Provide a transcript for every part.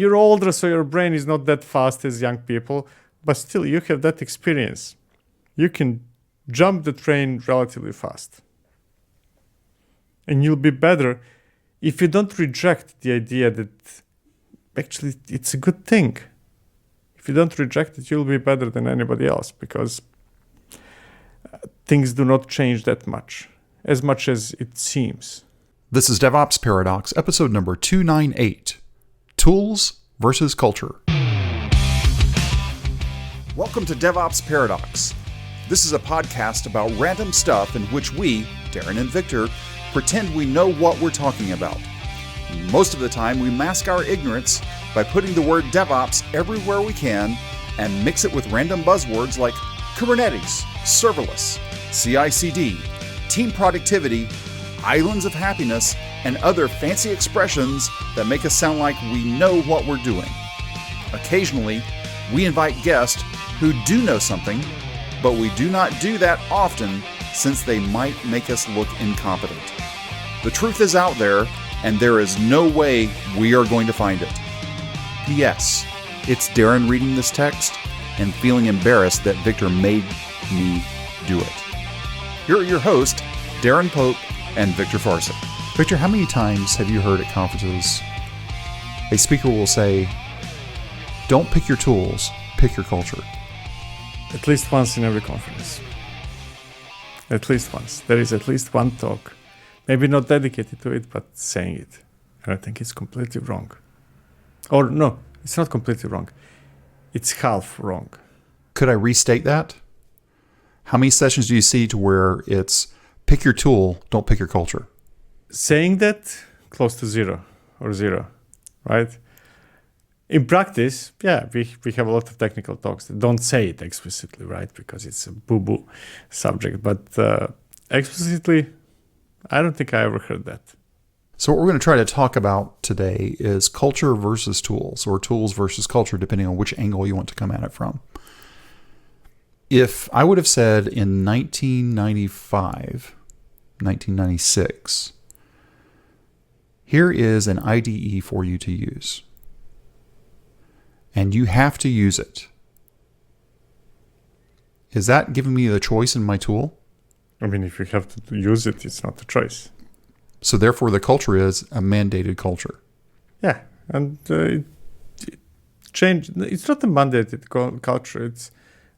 You're older, so your brain is not that fast as young people, but still you have that experience. You can jump the train relatively fast. And you'll be better if you don't reject the idea that actually it's a good thing. If you don't reject it, you'll be better than anybody else, because things do not change that much as it seems. This is DevOps Paradox, episode number 298, Tools versus Culture. Welcome to DevOps Paradox. This is a podcast about random stuff in which we, Darin and Viktor, pretend we know what we're talking about. Most of the time, we mask our ignorance by putting the word DevOps everywhere we can and mix it with random buzzwords like Kubernetes, serverless, CI/CD, team productivity, islands of happiness, and other fancy expressions that make us sound like we know what we're doing. Occasionally, we invite guests who do know something, but we do not do that often since they might make us look incompetent. The truth is out there, and there is no way we are going to find it. P.S. It's Darin reading this text and feeling embarrassed that Viktor made me do it. Here are your hosts, Darin Pope and Viktor Farsic. Viktor, how many times have you heard at conferences a speaker will say, "Don't pick your tools, pick your culture"? At least once in every conference. At least once. There is at least one talk, maybe not dedicated to it, but saying it. And I think it's completely wrong. Or no, it's not completely wrong. It's half wrong. Could I restate that? How many sessions do you see to where it's pick your tool, don't pick your culture? Saying that, close to zero, right? In practice, yeah, we have a lot of technical talks that don't say it explicitly, right? Because it's a boo-boo subject. But explicitly, I don't think I ever heard that. So what we're going to try to talk about today is culture versus tools, or tools versus culture, depending on which angle you want to come at it from. If I would have said in 1995, 1996, here is an IDE for you to use, and you have to use it, is that giving me the choice in my tool? I mean, if you have to use it, it's not a choice. So therefore, the culture is a mandated culture. Yeah, and it changed. It's not a mandated culture.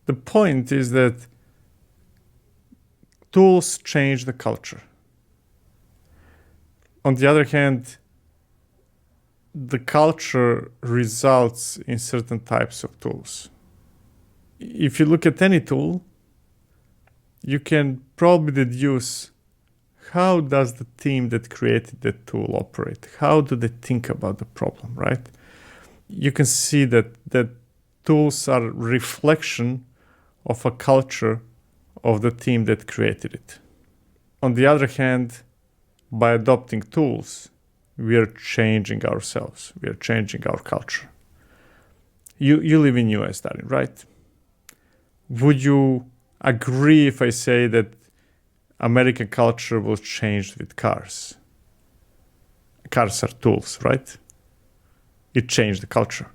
The point is that tools change the culture. On the other hand, the culture results in certain types of tools. If you look at any tool, you can probably deduce how does the team that created that tool operate? How do they think about the problem, right? You can see that tools are a reflection of a culture of the team that created it. On the other hand, by adopting tools, we are changing ourselves. We are changing our culture. You live in US, Darin, right? Would you agree if I say that American culture was changed with cars? Cars are tools, right? It changed the culture.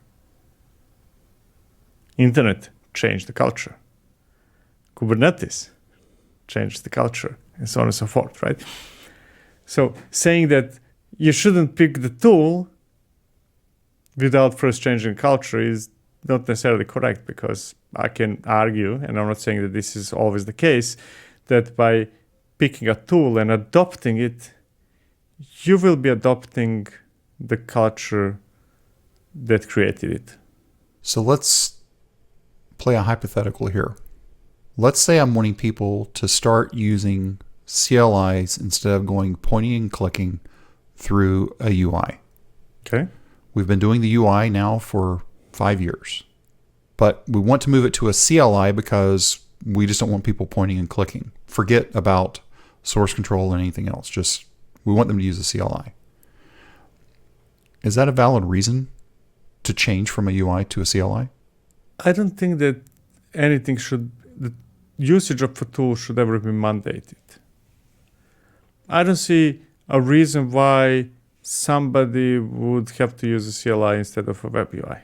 Internet changed the culture. Kubernetes changed the culture, and so on and so forth, right? So saying that you shouldn't pick the tool without first changing culture is not necessarily correct, because I can argue, and I'm not saying that this is always the case, that by picking a tool and adopting it, you will be adopting the culture that created it. So let's play a hypothetical here. Let's say I'm wanting people to start using CLIs instead of going pointing and clicking through a UI. Okay. We've been doing the UI now for 5 years, but we want to move it to a CLI because we just don't want people pointing and clicking. Forget about source control and anything else. Just we want them to use a CLI. Is that a valid reason to change from a UI to a CLI? I don't think that the usage of a tool should ever be mandated. I don't see a reason why somebody would have to use a CLI instead of a web UI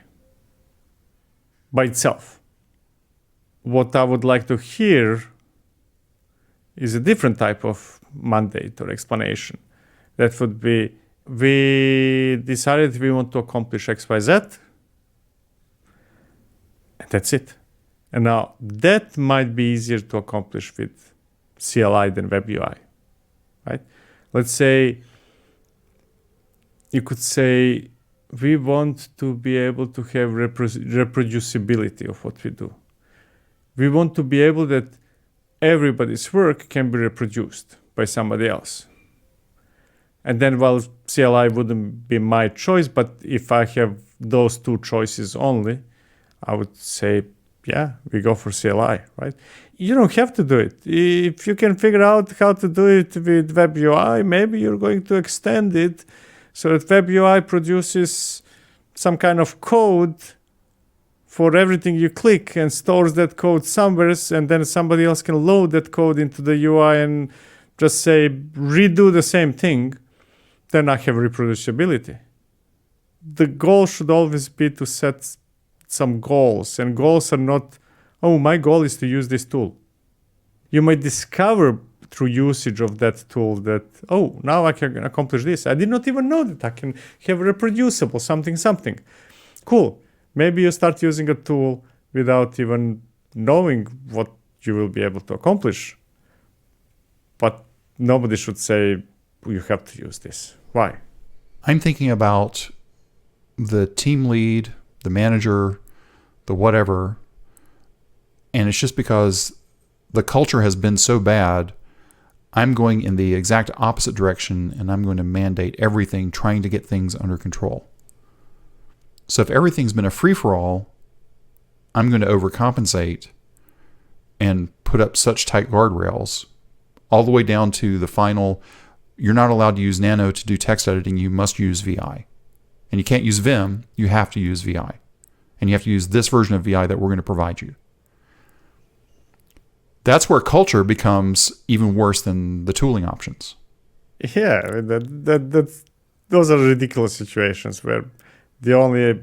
by itself. What I would like to hear is a different type of mandate or explanation. That would be, we decided we want to accomplish X, Y, Z, and that's it. And now that might be easier to accomplish with CLI than web UI, right? Let's say you could say we want to be able to have reproducibility of what we do. We want to be able that everybody's work can be reproduced by somebody else. And then, well, CLI wouldn't be my choice, but if I have those two choices only, I would say, yeah, we go for CLI, right? You don't have to do it. If you can figure out how to do it with web UI, maybe you're going to extend it so that web UI produces some kind of code for everything you click and stores that code somewhere, and then somebody else can load that code into the UI and just say, redo the same thing. Then I have reproducibility. The goal should always be to set some goals, and goals are not, oh, my goal is to use this tool. You might discover through usage of that tool that, oh, now I can accomplish this. I did not even know that I can have reproducible something. Cool. Maybe you start using a tool without even knowing what you will be able to accomplish. But nobody should say, you have to use this. Why? I'm thinking about the team lead, the manager, the whatever, and it's just because the culture has been so bad, I'm going in the exact opposite direction, and I'm going to mandate everything, trying to get things under control. So if everything's been a free-for-all, I'm going to overcompensate and put up such tight guardrails, all the way down to the final, you're not allowed to use Nano to do text editing, you must use VI. And you can't use Vim, you have to use VI. And you have to use this version of VI that we're going to provide you. That's where culture becomes even worse than the tooling options. Yeah, those are ridiculous situations where the only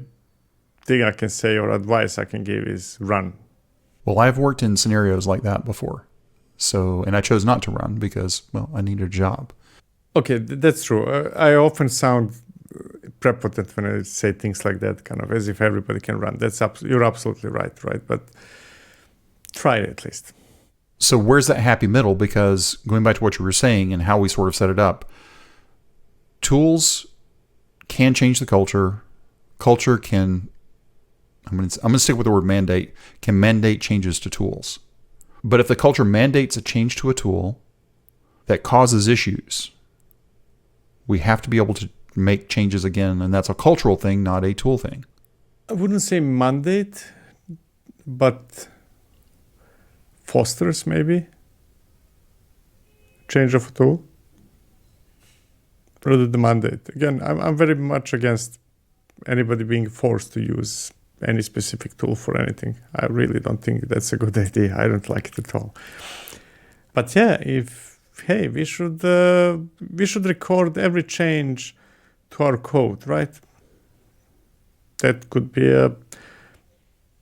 thing I can say or advice I can give is run. Well, I've worked in scenarios like that before. So, and I chose not to run because, well, I needed a job. Okay, that's true. I often sound prepotent when I say things like that, kind of as if everybody can run. You're absolutely right? But try it at least. So where's that happy middle? Because going back to what you were saying and how we sort of set it up, tools can change the culture. Culture can, I'm going to stick with the word mandate, can mandate changes to tools. But if the culture mandates a change to a tool that causes issues, we have to be able to make changes again. And that's a cultural thing, not a tool thing. I wouldn't say mandate, but fosters maybe change of a tool rather than mandate. Again, I'm very much against anybody being forced to use any specific tool for anything. I really don't think that's a good idea. I don't like it at all. But yeah, we should record every change to our code, right? That could be a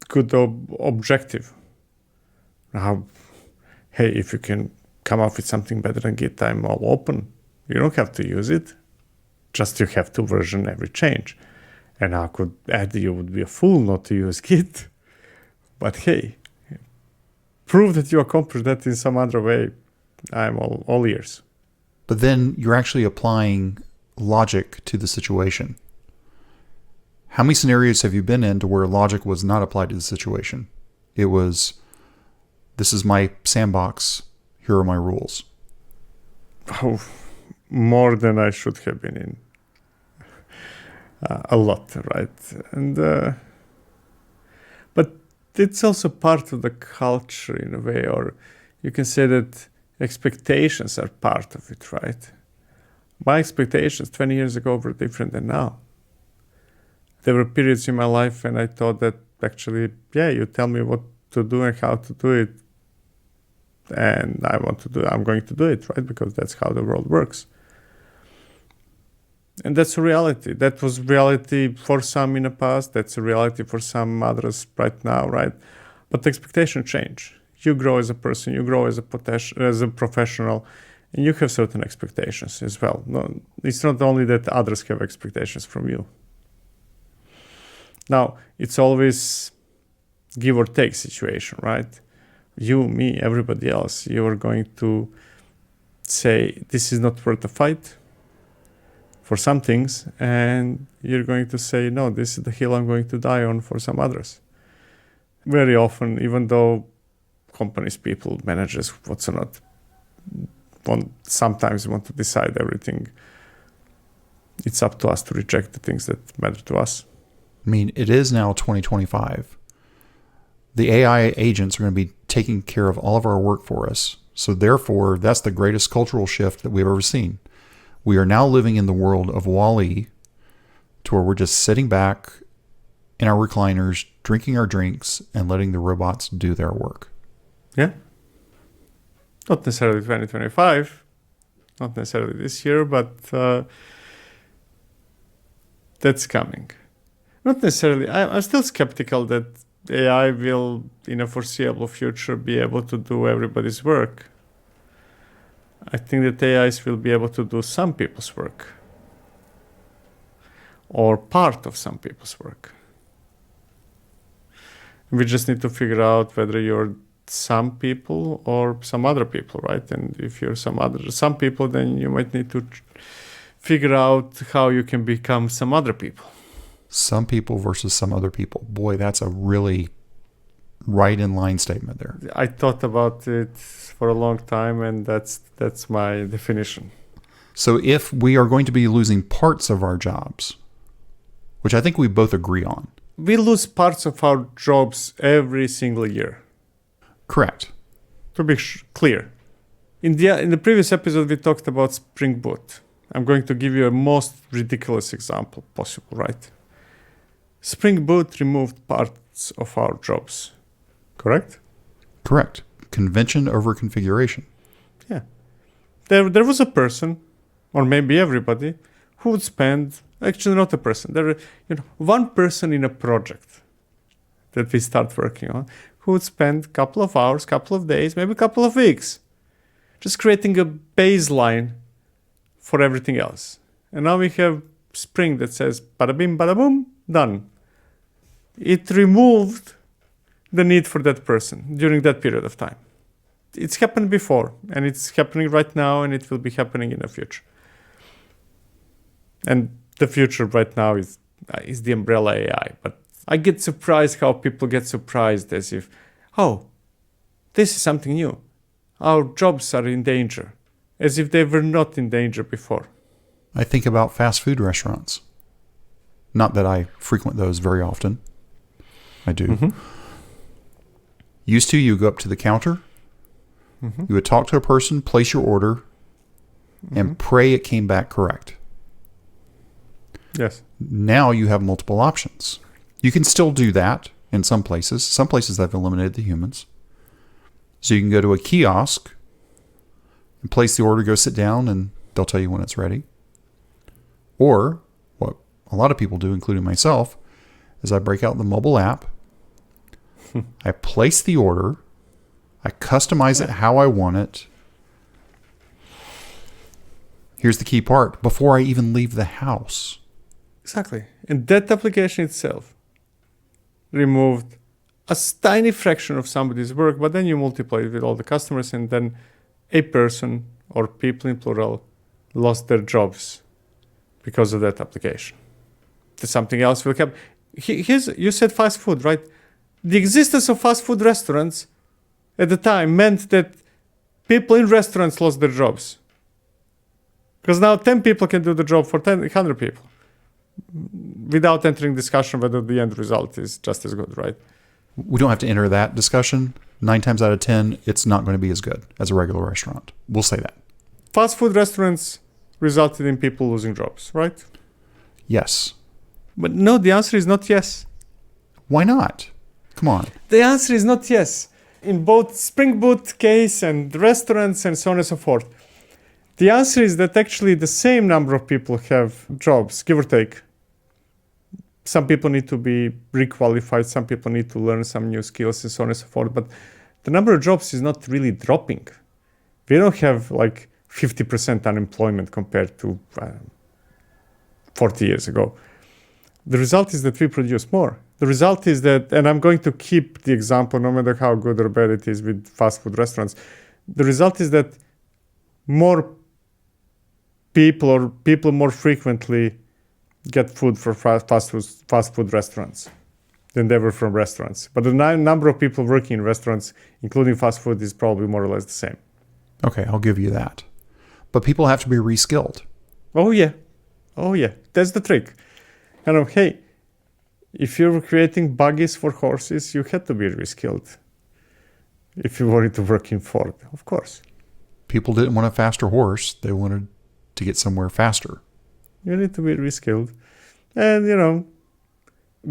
good objective. Now, hey, if you can come up with something better than Git, I'm all open. You don't have to use it. Just you have to version every change. And I could add you would be a fool not to use Git. But hey, prove that you accomplished that in some other way. I'm all ears. But then you're actually applying logic to the situation. How many scenarios have you been in to where logic was not applied to the situation? It was, this is my sandbox, here are my rules. Oh, more than I should have been in. A lot, right? And but it's also part of the culture in a way, or you can say that expectations are part of it, right? My expectations 20 years ago were different than now. There were periods in my life when I thought that actually, yeah, you tell me what to do and how to do it, and I'm going to do it, right? Because that's how the world works. And that's a reality. That was reality for some in the past. That's a reality for some others right now, right? But the expectations change. You grow as a person. You grow as a professional, and you have certain expectations as well. No, it's not only that others have expectations from you. Now, it's always give or take situation, right? You, me, everybody else, you are going to say, this is not worth the fight for some things, and you're going to say, no, this is the hill I'm going to die on for some others. Very often, even though companies, people, managers, what's not, sometimes want to decide everything, it's up to us to reject the things that matter to us. I mean, it is now 2025. The AI agents are going to be taking care of all of our work for us. So therefore, that's the greatest cultural shift that we've ever seen. We are now living in the world of WALL-E, to where we're just sitting back in our recliners, drinking our drinks, and letting the robots do their work. Yeah. Not necessarily 2025, not necessarily this year, but that's coming. Not necessarily. I'm still skeptical that AI will, in a foreseeable future, be able to do everybody's work. I think that AIs will be able to do some people's work, or part of some people's work. We just need to figure out whether you're some people or some other people, right? And if you're some people, then you might need to figure out how you can become some other people. Some people versus some other people. Boy, that's a really right in line statement there. I thought about it for a long time, and that's my definition. So if we are going to be losing parts of our jobs, which I think we both agree on. We lose parts of our jobs every single year. Correct. To be clear. In the previous episode, we talked about Spring Boot. I'm going to give you a most ridiculous example possible, right? Spring Boot removed parts of our jobs. Correct? Correct. Convention over configuration. Yeah. There was a person, or maybe everybody, who would spend, actually not a person, one person in a project that we start working on, who would spend a couple of hours, couple of days, maybe a couple of weeks, just creating a baseline for everything else. And now we have Spring that says, bada bim, bada boom, done. It removed the need for that person during that period of time. It's happened before, and it's happening right now, and it will be happening in the future. And the future right now is the umbrella AI. But I get surprised how people get surprised as if, oh, this is something new. Our jobs are in danger, as if they were not in danger before. I think about fast food restaurants. Not that I frequent those very often. I do. Mm-hmm. Used to, you go up to the counter, mm-hmm. you would talk to a person, place your order, mm-hmm. and pray it came back correct. Yes. Now you have multiple options. You can still do that in some places. Some places they've eliminated the humans. So you can go to a kiosk and place the order, go sit down, and they'll tell you when it's ready. Or what a lot of people do, including myself, is I break out the mobile app. I place the order. I customize it how I want it. Here's the key part. Before I even leave the house. Exactly. And that application itself removed a tiny fraction of somebody's work, but then you multiply it with all the customers, and then a person, or people in plural, lost their jobs because of that application. Something else will happen. You said fast food, right? The existence of fast food restaurants at the time meant that people in restaurants lost their jobs. Because now 10 people can do the job for 100 people without entering discussion whether the end result is just as good, right? We don't have to enter that discussion. 9 times out of 10, it's not going to be as good as a regular restaurant. We'll say that. Fast food restaurants resulted in people losing jobs, right? Yes. But no, the answer is not yes. Why not? Come on. The answer is not yes. In both Spring Boot case and restaurants and so on and so forth, The answer is that actually the same number of people have jobs, give or take. Some people need to be requalified, some people need to learn some new skills and so on and so forth, but the number of jobs is not really dropping. We don't have like 50% unemployment compared to 40 years ago. The result is that we produce more. The result is that, and I'm going to keep the example no matter how good or bad it is with fast food restaurants. The result is that more people more frequently get food for fast food restaurants than ever from restaurants. But the number of people working in restaurants, including fast food, is probably more or less the same. Okay, I'll give you that. But people have to be reskilled. Oh yeah. That's the trick. Hey, if you're creating buggies for horses, you had to be reskilled. If you wanted to work in Ford, of course. People didn't want a faster horse. They wanted to get somewhere faster. You need to be reskilled. And,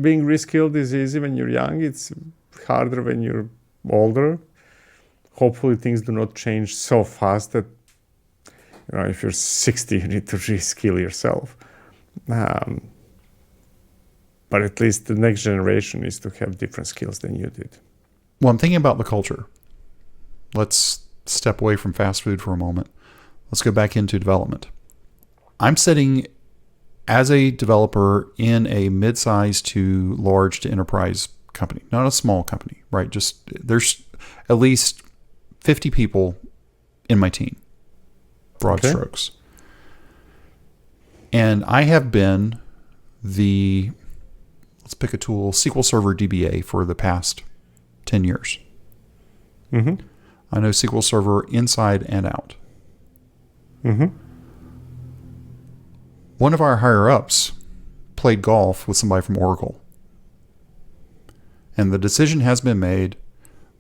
being reskilled is easy when you're young. It's harder when you're older. Hopefully things do not change so fast that, if you're 60, you need to reskill yourself. But at least the next generation is to have different skills than you did. Well, I'm thinking about the culture. Let's step away from fast food for a moment. Let's go back into development. I'm sitting as a developer in a mid-sized to large to enterprise company, not a small company, right? Just there's at least 50 people in my team, broad strokes. And I have been let's pick a tool, SQL Server DBA for the past 10 years. Mm-hmm. I know SQL Server inside and out. Mm-hmm. One of our higher-ups played golf with somebody from Oracle. And the decision has been made.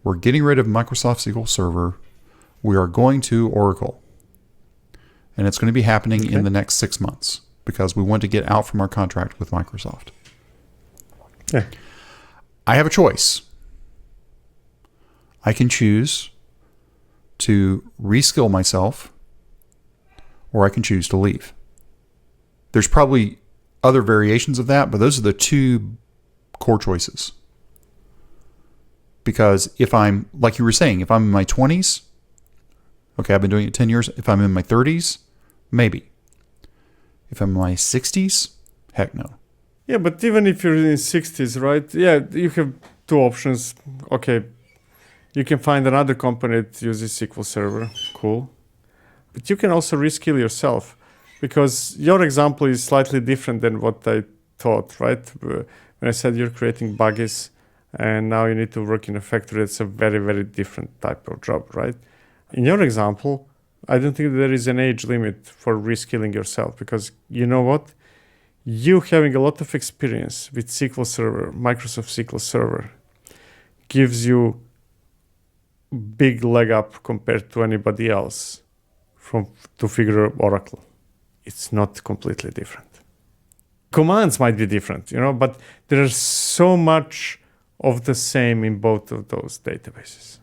We're getting rid of Microsoft SQL Server. We are going to Oracle. And it's going to be happening in the next 6 months because we want to get out from our contract with Microsoft. Yeah. I have a choice. I can choose to reskill myself, or I can choose to leave. There's probably other variations of that, but those are the two core choices. Because if I'm, like you were saying, if I'm in my 20s, okay, I've been doing it 10 years. If I'm in my 30s, maybe. If I'm in my 60s, heck no. Yeah, but even if you're in the 60s, right? Yeah, you have two options. Okay, you can find another company that uses SQL Server. Cool. But you can also reskill yourself because your example is slightly different than what I thought, right? When I said you're creating buggies and now you need to work in a factory, it's a very, very different type of job, right? In your example, I don't think there is an age limit for reskilling yourself because you know what? You having a lot of experience with SQL Server, Microsoft SQL Server, gives you big leg up compared to anybody else to figure out Oracle. It's not completely different. Commands might be different, but there's so much of the same in both of those databases.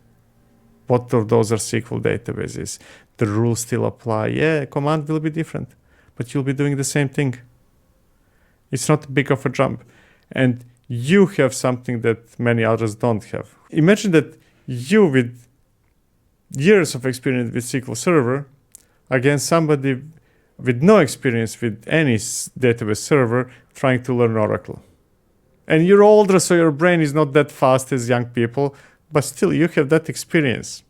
Both of those are SQL databases. The rules still apply. Yeah, command will be different, but you'll be doing the same thing. It's not big of a jump. And you have something that many others don't have. Imagine that you, with years of experience with SQL Server, against somebody with no experience with any database server trying to learn Oracle. And you're older, so your brain is not that fast as young people, but still you have that experience.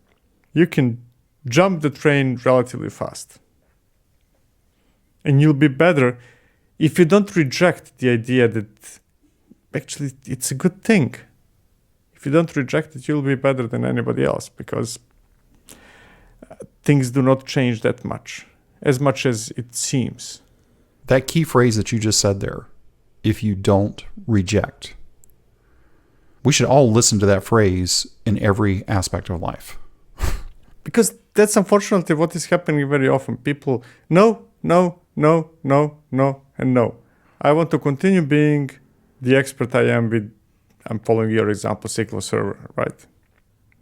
You can jump the train relatively fast. And you'll be better if you don't reject the idea that actually it's a good thing. If you don't reject it, you'll be better than anybody else because things do not change that much as it seems. That key phrase that you just said there, if you don't reject. We should all listen to that phrase in every aspect of life. Because that's unfortunately what is happening very often. People, no, and no. I want to continue being the expert I am with, I'm following your example, SQL Server, right?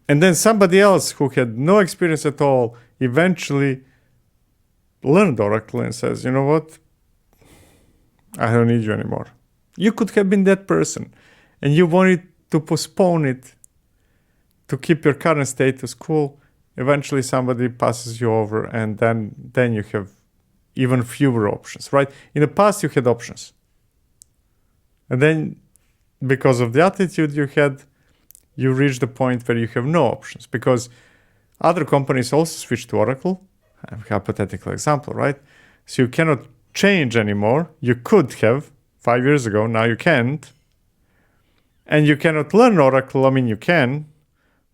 And then somebody else who had no experience at all eventually learned Oracle and says, you know what? I don't need you anymore. You could have been that person and you wanted to postpone it to keep your current status quo. Eventually somebody passes you over and then you have even fewer options, right? In the past you had options. And then because of the attitude you had, you reach the point where you have no options because other companies also switch to Oracle. A hypothetical example, right? So you cannot change anymore. You could have 5 years ago, now you can't. And you cannot learn Oracle. I mean, you can,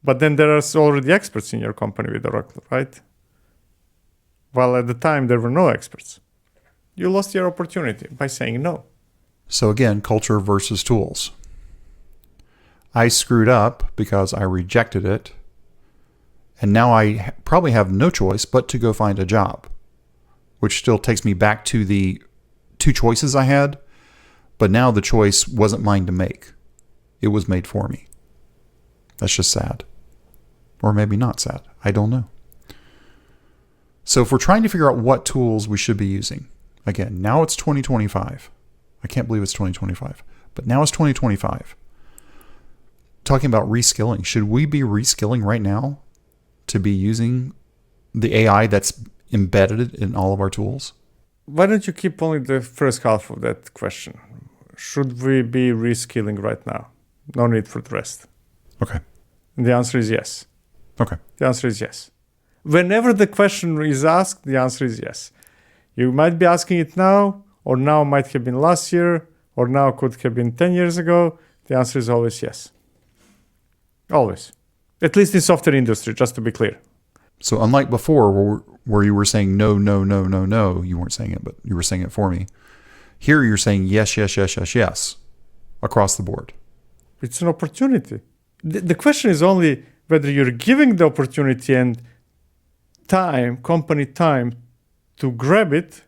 but then there are already experts in your company with Oracle, right? While at the time there were no experts. You lost your opportunity by saying no. So again, culture versus tools. I screwed up because I rejected it. And now I probably have no choice but to go find a job, which still takes me back to the two choices I had. But now the choice wasn't mine to make. It was made for me. That's just sad. Or maybe not sad. I don't know. So if we're trying to figure out what tools we should be using, again, now it's 2025. I can't believe it's 2025. But now it's 2025. Talking about reskilling. Should we be reskilling right now to be using the AI that's embedded in all of our tools? Why don't you keep only the first half of that question? Should we be reskilling right now? No need for the rest. Okay. And the answer is yes. Okay. The answer is yes. Whenever the question is asked, the answer is yes. You might be asking it now, or now might have been last year, or now could have been 10 years ago. The answer is always yes. Always. At least in software industry, just to be clear. So unlike before where you were saying no, no, no, no, no, you weren't saying it, but you were saying it for me. Here you're saying yes, yes, yes, yes, yes, across the board. It's an opportunity. The question is only whether you're giving the opportunity and time, company time, to grab it,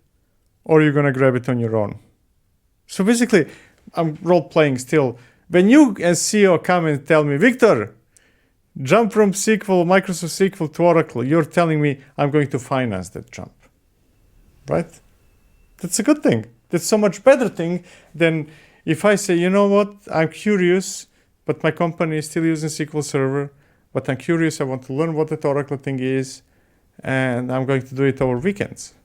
or you're going to grab it on your own. So basically, I'm role-playing still. When you as CEO come and tell me, Viktor, jump from SQL, Microsoft SQL to Oracle, you're telling me I'm going to finance that jump, right? That's a good thing. That's so much better thing than if I say, you know what, I'm curious, but my company is still using SQL Server, but I'm curious, I want to learn what that Oracle thing is, and I'm going to do it over weekends.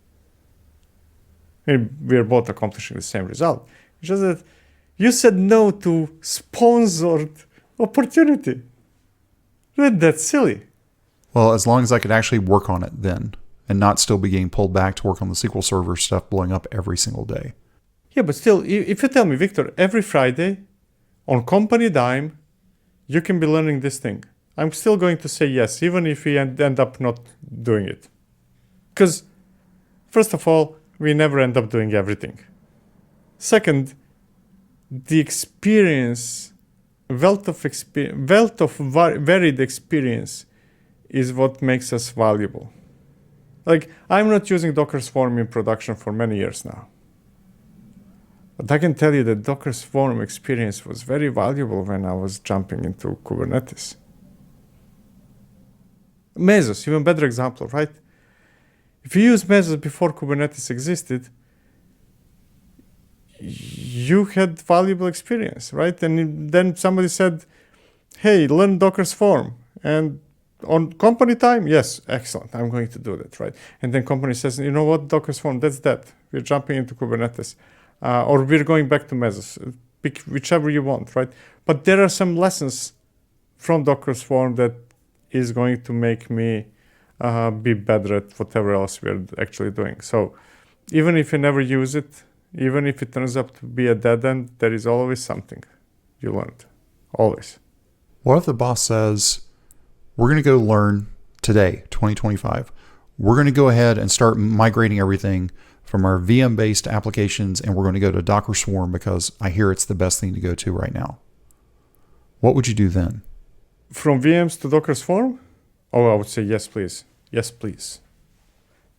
We are both accomplishing the same result. It's just that you said no to sponsored opportunity. That's silly. Well, as long as I could actually work on it then and not still be getting pulled back to work on the SQL Server stuff blowing up every single day. Yeah, but still, if you tell me, Viktor, every Friday on company dime, you can be learning this thing. I'm still going to say yes, even if we end up not doing it. Because, first of all, we never end up doing everything. Second, the experience, wealth of varied experience is what makes us valuable. Like, I'm not using Docker Swarm in production for many years now. But I can tell you that Docker Swarm experience was very valuable when I was jumping into Kubernetes. Mesos, even better example, right? If you use Mesos before Kubernetes existed, you had valuable experience, right? And then somebody said, hey, learn Docker Swarm. And on company time, yes, excellent, I'm going to do that, right? And then company says, you know what, Docker Swarm, that's that. We're jumping into Kubernetes. Or we're going back to Mesos. Pick whichever you want, right? But there are some lessons from Docker Swarm that is going to make me be better at whatever else we're actually doing. So even if you never use it, even if it turns out to be a dead end, there is always something you learned. Always. What if the boss says, we're going to go learn today, 2025. We're going to go ahead and start migrating everything from our VM-based applications, and we're going to go to Docker Swarm because I hear it's the best thing to go to right now. What would you do then? From VMs to Docker Swarm? Oh, I would say yes, please. Yes, please.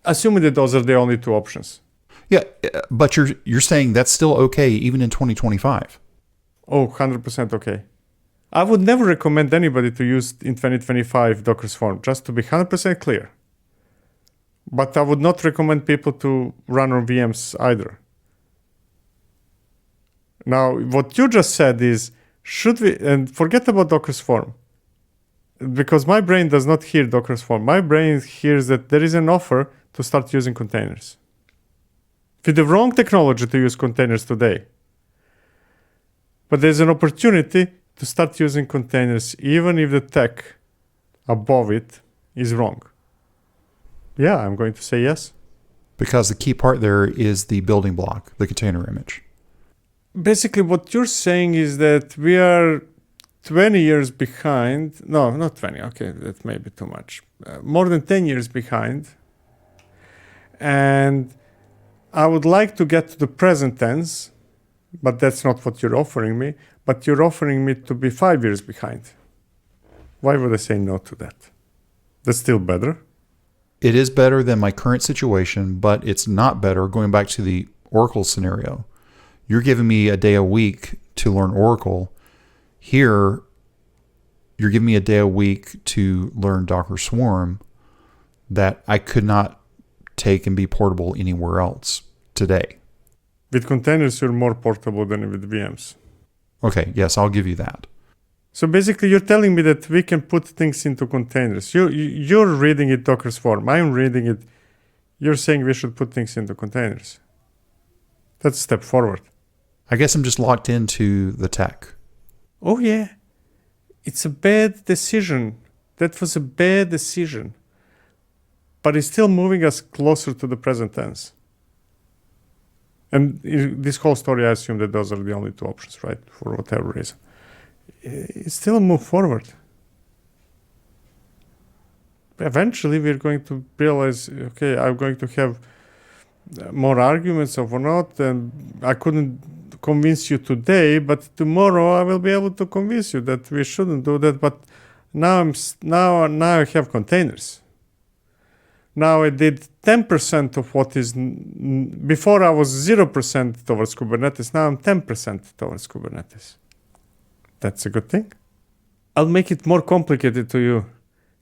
Assuming that those are the only two options. Yeah, but you're saying that's still okay even in 2025. Oh, 100% okay. I would never recommend anybody to use in 2025 Docker Swarm, just to be 100% clear. But I would not recommend people to run on VMs either. Now, what you just said is, should we, and forget about Docker Swarm, because my brain does not hear Docker Swarm. My brain hears that there is an offer to start using containers. With the wrong technology to use containers today, but there's an opportunity to start using containers even if the tech above it is wrong. Yeah, I'm going to say yes. Because the key part there is the building block, the container image. Basically, what you're saying is that we are 20 years behind. No, not 20. Okay, that may be too much. More than 10 years behind. And I would like to get to the present tense, but that's not what you're offering me. But you're offering me to be 5 years behind. Why would I say no to that? That's still better. It is better than my current situation, but it's not better. Going back to the Oracle scenario, you're giving me a day a week to learn Oracle. Here, you're giving me a day a week to learn Docker Swarm that I could not take and be portable anywhere else today. With containers, you're more portable than with VMs. Okay, yes, I'll give you that. So basically, you're telling me that we can put things into containers. You're reading it Docker Swarm. I'm reading it. You're saying we should put things into containers. That's a step forward. I guess I'm just locked into the tech. Oh, yeah. It's a bad decision. That was a bad decision. But it's still moving us closer to the present tense. And in this whole story, I assume that those are the only two options, right? For whatever reason. It's still a move forward. Eventually, we're going to realize, okay, I'm going to have more arguments or not, and I couldn't convince you today, but tomorrow I will be able to convince you that we shouldn't do that. But now I have containers. Now I did 10% of what is before I was 0% towards Kubernetes. Now I'm 10% towards Kubernetes. That's a good thing. I'll make it more complicated to you.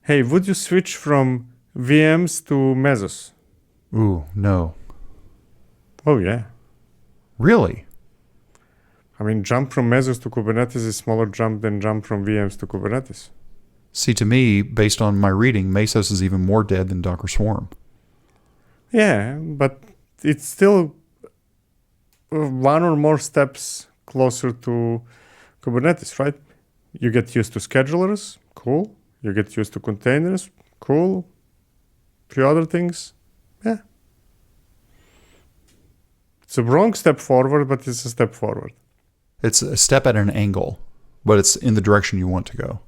Hey, would you switch from VMs to Mesos? Ooh, no. Oh, yeah. Really? I mean, jump from Mesos to Kubernetes is a smaller jump than jump from VMs to Kubernetes. See, to me, based on my reading, Mesos is even more dead than Docker Swarm. Yeah, but it's still one or more steps closer to Kubernetes, right? You get used to schedulers, cool. You get used to containers, cool. A few other things, yeah. It's a wrong step forward, but it's a step forward. It's a step at an angle, but it's in the direction you want to go.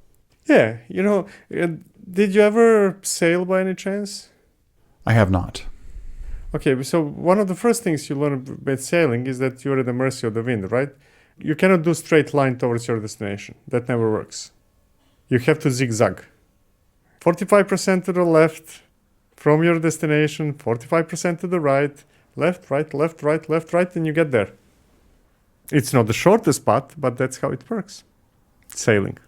Yeah, did you ever sail by any chance? I have not. Okay, so one of the first things you learn about sailing is that you're at the mercy of the wind, right? You cannot do straight line towards your destination. That never works. You have to zigzag. 45% to the left from your destination, 45% to the right, left, right, left, right, left, right, and you get there. It's not the shortest path, but that's how it works. Sailing.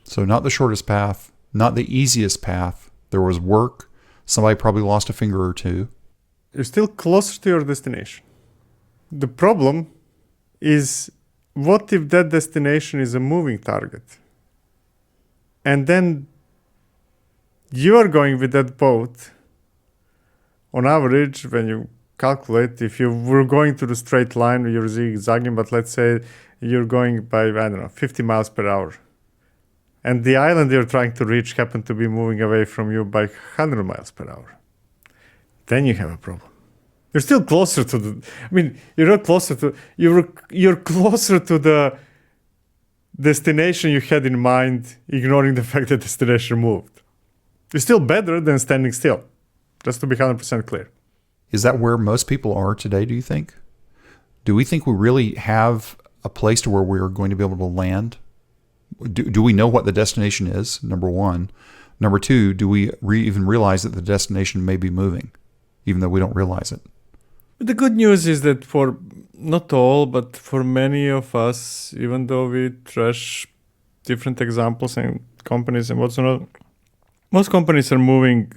So not the shortest path, not the easiest path. There was work. Somebody probably lost a finger or two. You're still closer to your destination. The problem is, what if that destination is a moving target? And then you are going with that boat, on average, when you calculate, if you were going to the straight line, you're zigzagging, but let's say you're going by, 50 miles per hour. And the island you're trying to reach happened to be moving away from you by 100 miles per hour. Then you have a problem. You're still closer to you're not closer to, you're closer to the destination you had in mind, ignoring the fact that the destination moved. It's still better than standing still, just to be 100% clear. Is that where most people are today, do you think? Do we think we really have a place to where we're going to be able to land? Do we know what the destination is, number one? Number two, do we even realize that the destination may be moving, even though we don't realize it? The good news is that for not all, but for many of us, even though we trash different examples and companies and what's not, most companies are moving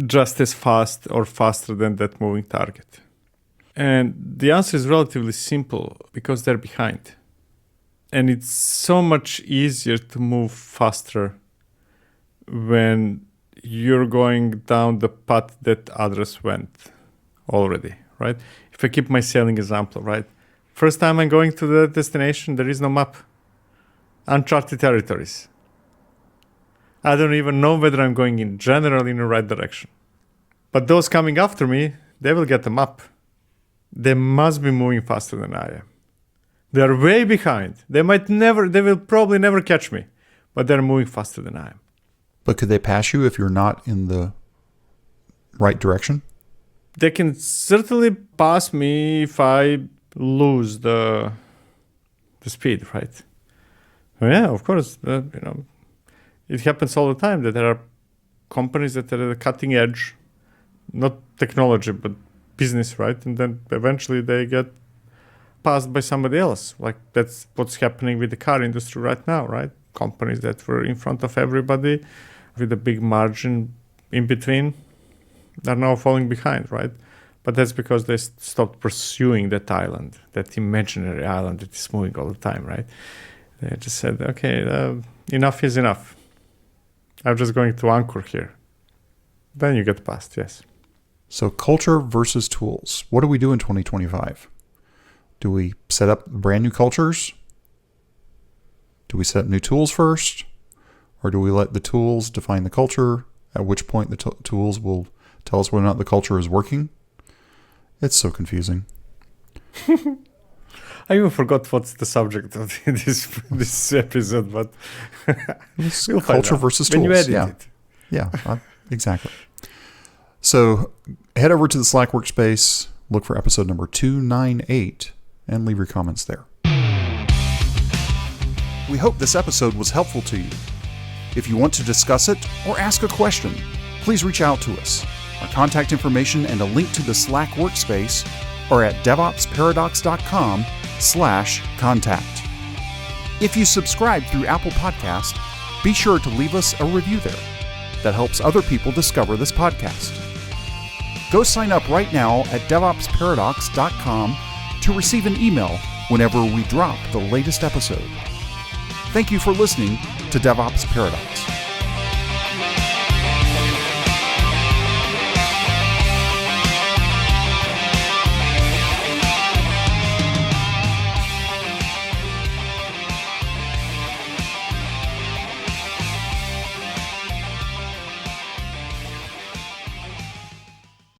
just as fast or faster than that moving target? And the answer is relatively simple, because they're behind. And it's so much easier to move faster when you're going down the path that others went already, right? If I keep my sailing example, right? First time I'm going to the destination, there is no map. Uncharted territories. I don't even know whether I'm going in general in the right direction. But those coming after me, they will get a map. They must be moving faster than I am. They're way behind. They will probably never catch me, but they're moving faster than I am. But could they pass you if you're not in the right direction? They can certainly pass me if I lose the speed, right? Yeah, of course. It happens all the time that there are companies that are at the cutting edge, not technology, but business, right? And then eventually they get passed by somebody else. Like that's what's happening with the car industry right now, right? Companies that were in front of everybody with a big margin in between are now falling behind, right? But that's because they stopped pursuing that island, that imaginary island that is moving all the time, right? They just said, okay, enough is enough. I'm just going to anchor here. Then you get past, yes. So culture versus tools. What do we do in 2025? Do we set up brand new cultures? Do we set up new tools first? Or do we let the tools define the culture, at which point the tools will tell us whether or not the culture is working? It's so confusing. I even forgot what's the subject of this episode, but It's we'll culture versus tools. When you edit yeah. it. Yeah, exactly. So head over to the Slack workspace, look for episode number 298, and leave your comments there. We hope this episode was helpful to you. If you want to discuss it or ask a question, please reach out to us. Our contact information and a link to the Slack workspace are at devopsparadox.com/contact. If you subscribe through Apple Podcast, be sure to leave us a review there. That helps other people discover this podcast. Go sign up right now at devopsparadox.com to receive an email whenever we drop the latest episode. Thank you for listening to DevOps Paradox.